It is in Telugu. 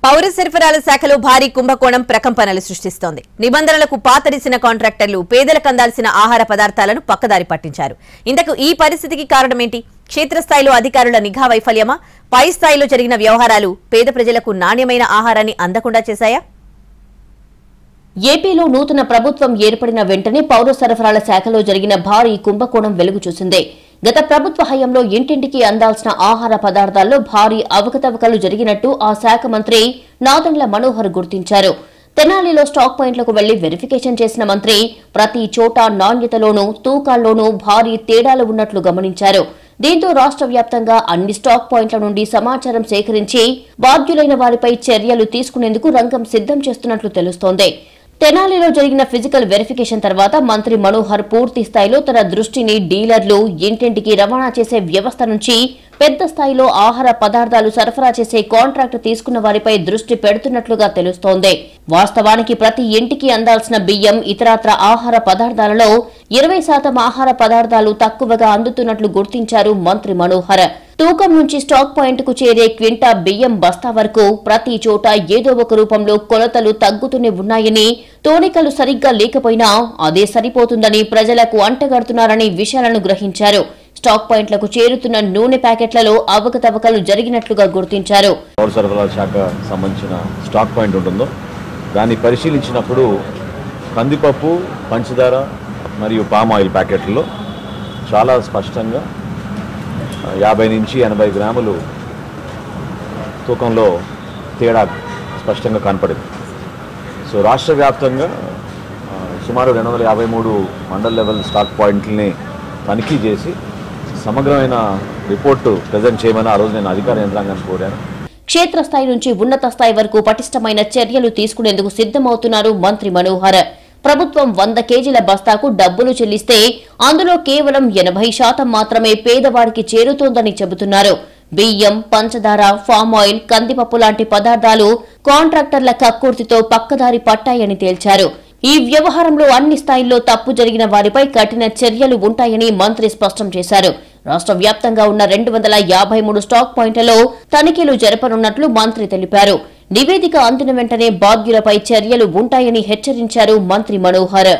పౌర సరఫరాల శాఖలో భారీ కుంభకోణం ప్రకంపనలు సృష్టిస్తోంది. నిబంధనలకు పాతరిసిన కాంట్రాక్టర్లు పేదలకు అందాల్సిన ఆహార పదార్థాలను పక్కదారి పట్టించారు. ఇంతకు ఈ పరిస్థితికి కారణమేంటి? క్షేత్రస్థాయిలో అధికారుల నిఘా వైఫల్యమా? పై స్థాయిలో జరిగిన వ్యవహారాలు పేద ప్రజలకు నాణ్యమైన ఆహారాన్ని అందకుండా చేశాయా? ఏపీలో నూతన ప్రభుత్వం ఏర్పడిన వెంటనే పౌర సరఫరాల శాఖలో జరిగిన భారీ కుంభకోణం వెలుగు చూసింది. గత ప్రభుత్వ హయాంలో ఇంటింటికి అందాల్సిన ఆహార పదార్థాల్లో భారీ అవకతవకలు జరిగినట్టు ఆ శాఖ మంత్రి నాదెండ్ల మనోహర్ గుర్తించారు. తెనాలిలో స్టాక్ పాయింట్లకు వెళ్లి వెరిఫికేషన్ చేసిన మంత్రి ప్రతి చోట నాణ్యతలోనూ తూకాల్లోనూ భారీ తేడాలు ఉన్నట్లు గమనించారు. దీంతో రాష్ట్ర వ్యాప్తంగా అన్ని స్టాక్ పాయింట్ల నుండి సమాచారం సేకరించి బాధ్యులైన వారిపై చర్యలు తీసుకునేందుకు రంగం సిద్ధం చేస్తున్నట్లు తెలుస్తోంది. తెనాలిలో జరిగిన ఫిజికల్ వెరిఫికేషన్ తర్వాత మంత్రి మనోహర్ పూర్తి స్థాయిలో తన దృష్టిని డీలర్లు ఇంటింటికి రవాణా చేసే వ్యవస్థ నుంచి పెద్ద స్థాయిలో ఆహార పదార్థాలు సరఫరా చేసే కాంట్రాక్ట్ తీసుకున్న వారిపై దృష్టి పెడుతున్నట్లుగా తెలుస్తోంది. వాస్తవానికి ప్రతి ఇంటికి అందాల్సిన బియ్యం, ఇతరత్ర ఆహార పదార్థాలలో 20% ఆహార పదార్థాలు తక్కువగా అందుతున్నట్లు గుర్తించారు మంత్రి మనోహర్. తూకం నుంచి స్టాక్ పాయింట్ కు చేరే క్వింటా బియ్యం బస్తా వరకు ప్రతి చోట ఏదో ఒక రూపంలో కొలతలు తగ్గుతూనే ఉన్నాయని, తోనికలు సరిగ్గా లేకపోయినా అదే సరిపోతుందని ప్రజలకు అంటగడుతున్నారని విషయాలను గ్రహించారు. స్టాక్ పాయింట్లకు చేరుతున్న నూనె ప్యాకెట్లలో అవకతవకలు జరిగినట్లుగా గుర్తించారు. పౌర సరఫరాల శాఖ సంబంధించిన స్టాక్ పాయింట్ ఉంటుందో దాన్ని పరిశీలించినప్పుడు కందిపప్పు, పంచదార మరియు పామ్ ఆయిల్ ప్యాకెట్లలో చాలా స్పష్టంగా 50 నుంచి 80 గ్రాములు తూకంలో తేడా స్పష్టంగా కనపడింది. సో రాష్ట్ర వ్యాప్తంగా సుమారు 253 మండల్ లెవెల్ స్టాక్ పాయింట్లని తనిఖీ చేసి సమగ్రమైన రిపోర్టు ప్రజెంట్ చేయమని ఆ రోజు నేను అధికార యంత్రాంగాన్ని కోరాను. క్షేత్రస్థాయి నుంచి ఉన్నత స్థాయి వరకు పటిష్టమైన చర్యలు తీసుకునేందుకు సిద్ధమవుతున్నారు మంత్రి మనోహర్. ప్రభుత్వం 100 కేజీల బస్తాకు డబ్బులు చెల్లిస్తే అందులో కేవలం 80% మాత్రమే పేదవాడికి చేరుతోందని చెబుతున్నారు. బియ్యం, పంచదార, ఫామ్ ఆయిల్, కందిపప్పు లాంటి పదార్థాలు కాంట్రాక్టర్ల కక్కుర్తితో పక్కదారి పట్టాయని తేల్చారు. ఈ వ్యవహారంలో అన్ని స్థాయిల్లో తప్పు జరిగిన వారిపై కఠిన చర్యలు ఉంటాయని మంత్రి స్పష్టం చేశారు. రాష్ట్ర వ్యాప్తంగా ఉన్న 253 స్టాక్ పాయింట్లలో తనిఖీలు జరపనున్నట్లు మంత్రి తెలిపారు. నివేదిక అందిన వెంటనే బాధ్యులపై చర్యలు ఉంటాయని హెచ్చరించారు మంత్రి మనోహర్.